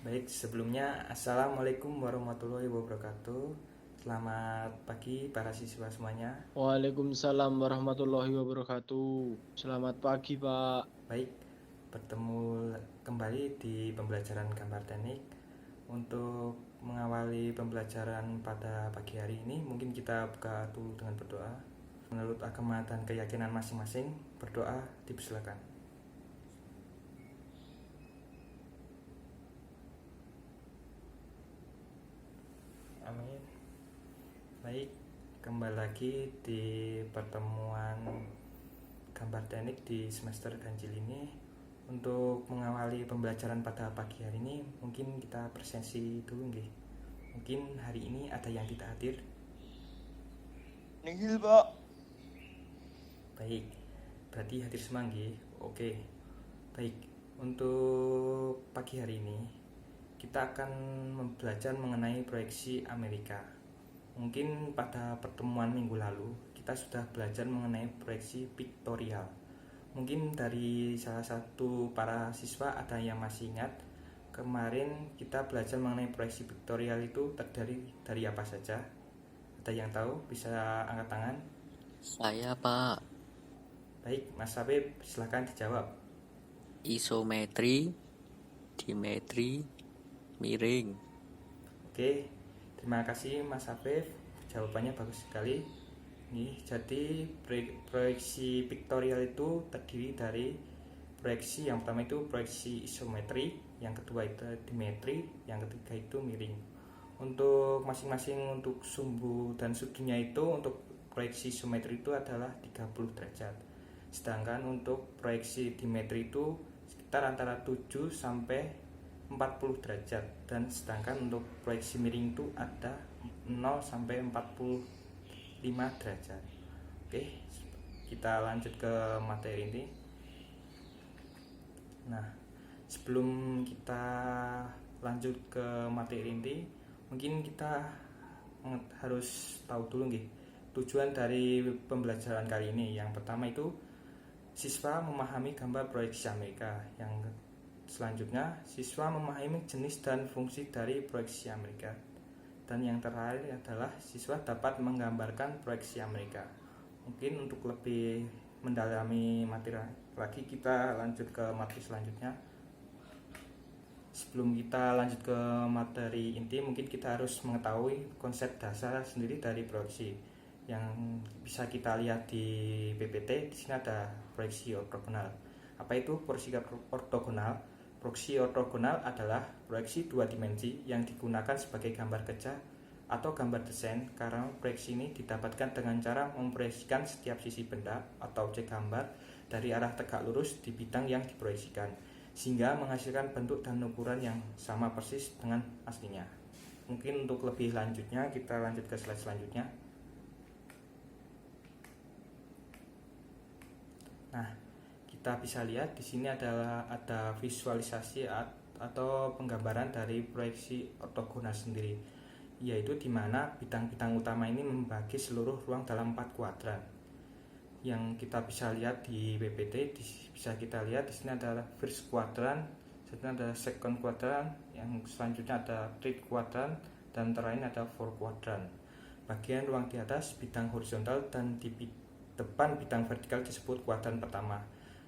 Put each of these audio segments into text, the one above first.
Baik, sebelumnya Assalamualaikum warahmatullahi wabarakatuh. Selamat pagi para siswa semuanya. Waalaikumsalam warahmatullahi wabarakatuh. Selamat pagi, Pak. Baik, bertemu kembali di pembelajaran gambar teknik. Untuk mengawali pembelajaran pada pagi hari ini, mungkin kita buka dulu dengan berdoa. Menurut agama dan keyakinan masing-masing, berdoa dipersilakan. Amin. Baik, kembali lagi di pertemuan gambar teknik di semester ganjil ini. Untuk mengawali pembelajaran pada pagi hari ini, mungkin kita presensi dulu nggih. Mungkin hari ini ada yang tidak hadir. Nihil, Pak. Baik, berarti hadir semua nggih. Oke. Baik, untuk pagi hari ini kita akan belajar mengenai proyeksi Amerika. Mungkin pada pertemuan minggu lalu kita sudah belajar mengenai proyeksi piktorial. Mungkin dari salah satu para siswa ada yang masih ingat kemarin kita belajar mengenai proyeksi piktorial itu terdiri dari apa saja? Ada yang tahu? Bisa angkat tangan. Saya Pak, Baik, Mas Habib, silahkan dijawab. isometri, dimetri, miring. Oke, terima kasih Mas Habib. Jawabannya bagus sekali. Nih, jadi proyeksi piktorial itu terdiri dari proyeksi yang pertama itu proyeksi isometri, yang kedua itu dimetri, yang ketiga itu miring. Untuk masing-masing untuk sumbu dan sudunya itu untuk proyeksi isometri itu adalah 30 derajat. Sedangkan untuk proyeksi dimetri itu sekitar antara 7 sampai 40 derajat, dan sedangkan untuk proyeksi miring itu ada 0 sampai 45 derajat. Oke, kita lanjut ke materi ini. Nah, sebelum kita lanjut ke materi inti, mungkin kita harus tahu dulu nih tujuan dari pembelajaran kali ini. Yang pertama itu siswa memahami gambar proyeksi Amerika. Yang selanjutnya siswa memahami jenis dan fungsi dari proyeksi Amerika. Dan yang terakhir adalah siswa dapat menggambarkan proyeksi Amerika. Mungkin untuk lebih mendalami materi lagi kita lanjut ke materi selanjutnya. Sebelum kita lanjut ke materi inti, mungkin kita harus mengetahui konsep dasar sendiri dari proyeksi. Yang bisa kita lihat di PPT, di sini ada proyeksi ortogonal. Apa itu proyeksi ortogonal? Proyeksi ortogonal adalah proyeksi dua dimensi yang digunakan sebagai gambar kerja atau gambar desain, karena proyeksi ini didapatkan dengan cara memproyeksikan setiap sisi benda atau objek gambar dari arah tegak lurus di bidang yang diproyeksikan, sehingga menghasilkan bentuk dan ukuran yang sama persis dengan aslinya. Mungkin untuk lebih lanjutnya kita lanjut ke slide selanjutnya. Nah, kita bisa lihat di sini adalah ada visualisasi atau penggambaran dari proyeksi ortogonal sendiri, yaitu di mana bidang-bidang utama ini membagi seluruh ruang dalam 4 kuadran. Yang kita bisa lihat di PPT, bisa kita lihat di sini adalah first quadrant, selanjutnya ada second quadrant, yang selanjutnya ada third quadrant, dan terakhir ada fourth quadrant. Bagian ruang di atas bidang horizontal dan di depan bidang vertikal disebut kuadran pertama.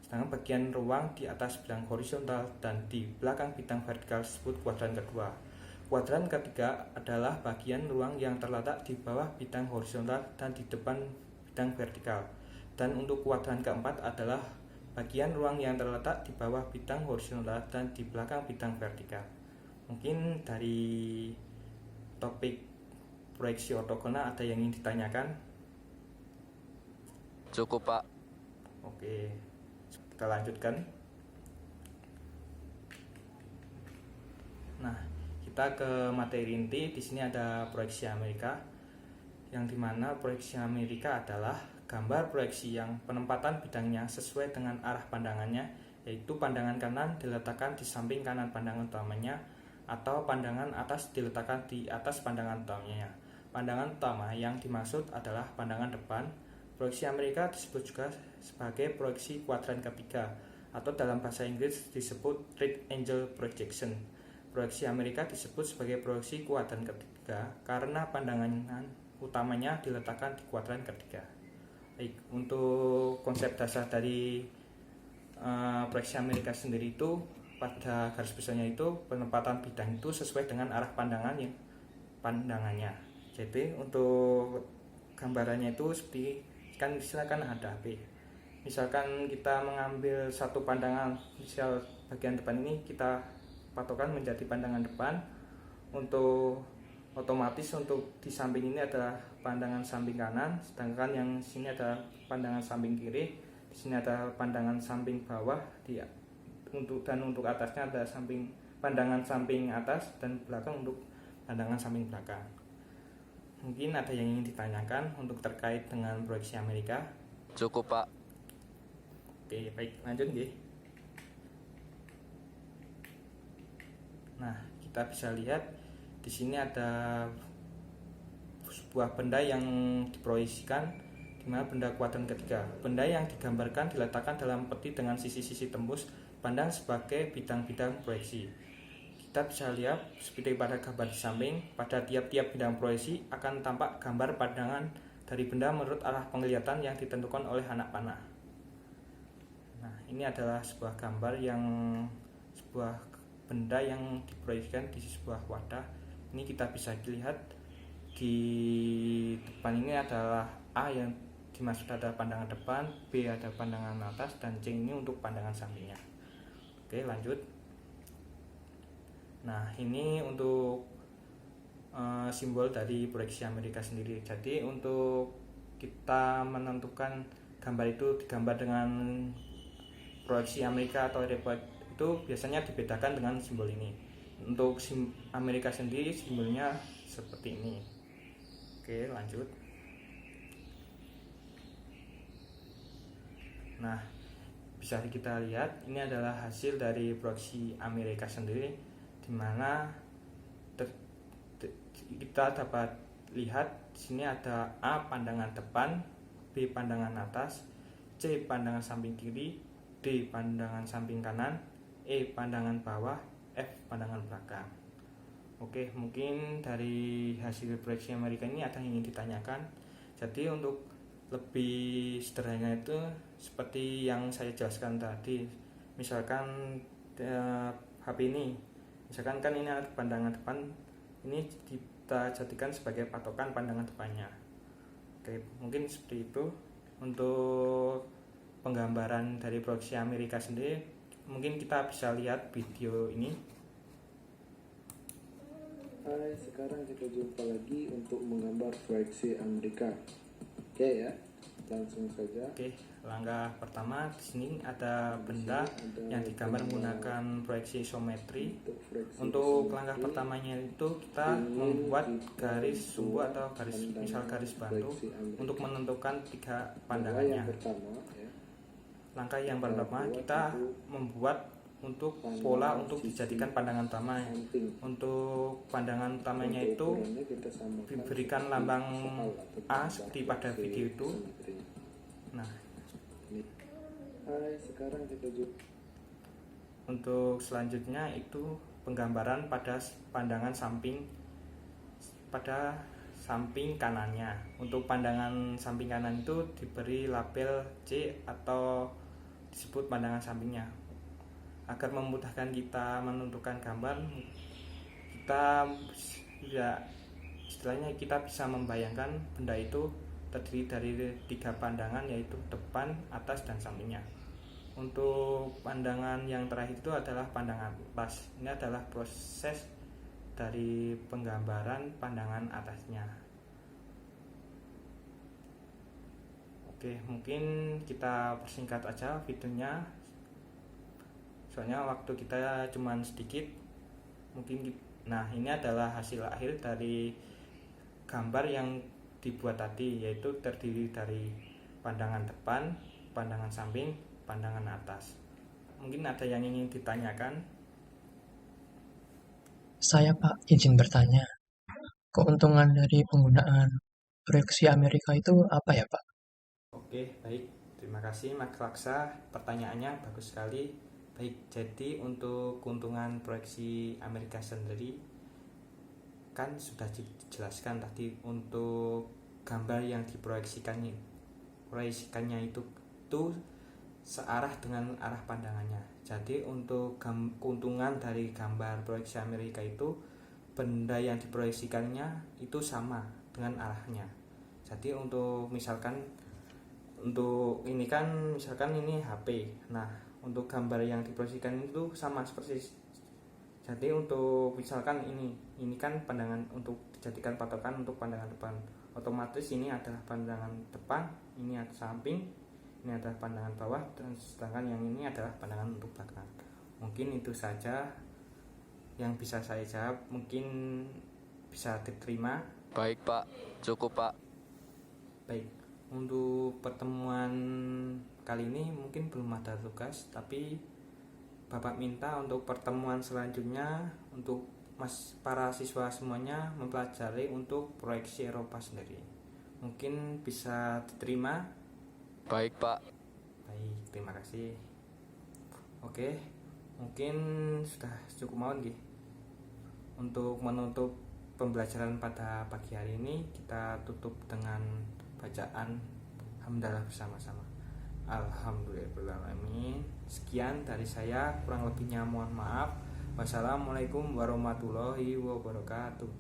Sedangkan bagian ruang di atas bidang horizontal dan di belakang bidang vertikal disebut kuadran kedua. Kuadran ketiga adalah bagian ruang yang terletak di bawah bidang horizontal dan di depan bidang vertikal. Dan untuk kuadran keempat adalah bagian ruang yang terletak di bawah bidang horizontal dan di belakang bidang vertikal. Mungkin dari topik proyeksi ortogonal ada yang ingin ditanyakan? Cukup Pak. Oke, kita lanjutkan. Nah, kita ke materi inti. Di sini ada proyeksi Amerika, yang dimana proyeksi Amerika adalah gambar proyeksi yang penempatan bidangnya sesuai dengan arah pandangannya, yaitu pandangan kanan diletakkan di samping kanan pandangan utamanya, atau pandangan atas diletakkan di atas pandangan utamanya. Pandangan utama yang dimaksud adalah pandangan depan. Proyeksi Amerika disebut juga sebagai proyeksi kuadran ketiga, atau dalam bahasa Inggris disebut right angle projection. Proyeksi Amerika disebut sebagai proyeksi kuadran ketiga karena pandangan utamanya diletakkan di kuadran ketiga. Baik, untuk konsep dasar dari proyeksi Amerika sendiri itu pada garis besarnya itu penempatan bidang itu sesuai dengan arah pandangannya. Jadi untuk gambarannya itu seperti kan silakan ada HP. Misalkan kita mengambil satu pandangan, misal bagian depan ini kita patokan menjadi pandangan depan. Untuk otomatis untuk di samping ini adalah pandangan samping kanan, sedangkan yang sini adalah pandangan samping kiri. Di sini ada pandangan samping bawah, untuk atasnya ada pandangan samping atas, dan belakang untuk pandangan samping belakang. Mungkin ada yang ingin ditanyakan untuk terkait dengan proyeksi Amerika. Cukup, Pak. Oke, baik, lanjut nggih. Nah, kita bisa lihat di sini ada sebuah benda yang diproyeksikan, di mana benda kuadran ketiga. Benda yang digambarkan diletakkan dalam peti dengan sisi-sisi tembus pandang sebagai bidang-bidang proyeksi. Kita bisa lihat seperti pada gambar di samping, pada tiap-tiap bidang proyeksi akan tampak gambar pandangan dari benda menurut arah penglihatan yang ditentukan oleh anak panah. Nah, ini adalah sebuah gambar sebuah benda yang diproyeksikan di sebuah wadah. Ini kita bisa lihat di depan ini adalah A yang dimaksud ada pandangan depan, B ada pandangan atas, dan C ini untuk pandangan sampingnya. Oke, lanjut. Nah, ini untuk simbol dari proyeksi Amerika sendiri. Jadi untuk kita menentukan gambar itu digambar dengan proyeksi Amerika atau itu biasanya dibedakan dengan simbol ini. Untuk Amerika sendiri simbolnya seperti ini. Oke, lanjut. Nah, bisa kita lihat ini adalah hasil dari proyeksi Amerika sendiri, di mana kita dapat lihat di sini ada A pandangan depan, B pandangan atas, C pandangan samping kiri, D pandangan samping kanan, E pandangan bawah, F pandangan belakang. Oke, mungkin dari hasil proyeksi Amerika ini ada yang ingin ditanyakan. Jadi untuk lebih sederhana itu seperti yang saya jelaskan tadi. Misalkan HP ini, misalkan kan ini ada pandangan depan, ini kita jadikan sebagai patokan pandangan depannya. Oke, mungkin seperti itu untuk penggambaran dari proyeksi Amerika sendiri. Mungkin kita bisa lihat video ini. Hai, sekarang kita jumpa lagi untuk menggambar proyeksi Amerika. Oke ya, langsung saja. Oke, langkah pertama di sini ada benda yang digambar menggunakan proyeksi isometri. Untuk langkah pertamanya itu kita membuat garis sumbu atau garis bantu untuk menentukan tiga pandangannya. Langkah yang pertama kita membuat untuk pola untuk dijadikan pandangan utama. Untuk pandangan utamanya itu diberikan lambang A seperti pada video itu. Nah, Hai, sekarang kita jumpa. untuk selanjutnya itu penggambaran pada pandangan samping kanannya. Untuk pandangan samping kanan itu diberi label C atau disebut pandangan sampingnya. Agar memudahkan kita menentukan gambar, istilahnya kita bisa membayangkan benda itu terdiri dari tiga pandangan, yaitu depan, atas, dan sampingnya. Untuk pandangan yang terakhir itu adalah pandangan atas. Ini adalah proses dari penggambaran pandangan atasnya. Oke, mungkin kita persingkat aja videonya, soalnya waktu kita cuma sedikit. Nah, ini adalah hasil akhir dari gambar yang dibuat tadi, yaitu terdiri dari pandangan depan, pandangan samping, pandangan atas. Mungkin ada yang ingin ditanyakan. Saya Pak izin bertanya, keuntungan dari penggunaan proyeksi Amerika itu apa ya Pak? Oke, baik. Terima kasih Mas Laksa, pertanyaannya bagus sekali. Baik. Baik, jadi untuk keuntungan proyeksi Amerika sendiri kan sudah dijelaskan tadi. Untuk gambar yang diproyeksikannya itu searah dengan arah pandangannya. Jadi untuk keuntungan dari gambar proyeksi Amerika itu benda yang diproyeksikannya itu sama dengan arahnya. Jadi untuk misalkan ini HP. Nah, untuk gambar yang diproyeksikan itu sama seperti. Jadi untuk misalkan ini kan pandangan untuk dijadikan patokan untuk pandangan depan. Otomatis ini adalah pandangan depan, ini adalah samping, ini adalah pandangan bawah, dan sedangkan yang ini adalah pandangan untuk belakang. Mungkin itu saja yang bisa saya jawab. Mungkin bisa diterima. Baik Pak, cukup Pak. Baik, untuk pertemuan kali ini mungkin belum ada tugas, tapi Bapak minta untuk pertemuan selanjutnya untuk para siswa semuanya mempelajari untuk proyeksi Eropa sendiri. Mungkin bisa diterima. Baik Pak. Baik, terima kasih. Oke, mungkin sudah cukup mawon nggih. Untuk menutup pembelajaran pada pagi hari ini, kita tutup dengan bacaan hamdalah bersama-sama. Alhamdulillahirrahmanirrahim. Sekian dari saya, kurang lebihnya mohon maaf. Wassalamualaikum warahmatullahi wabarakatuh.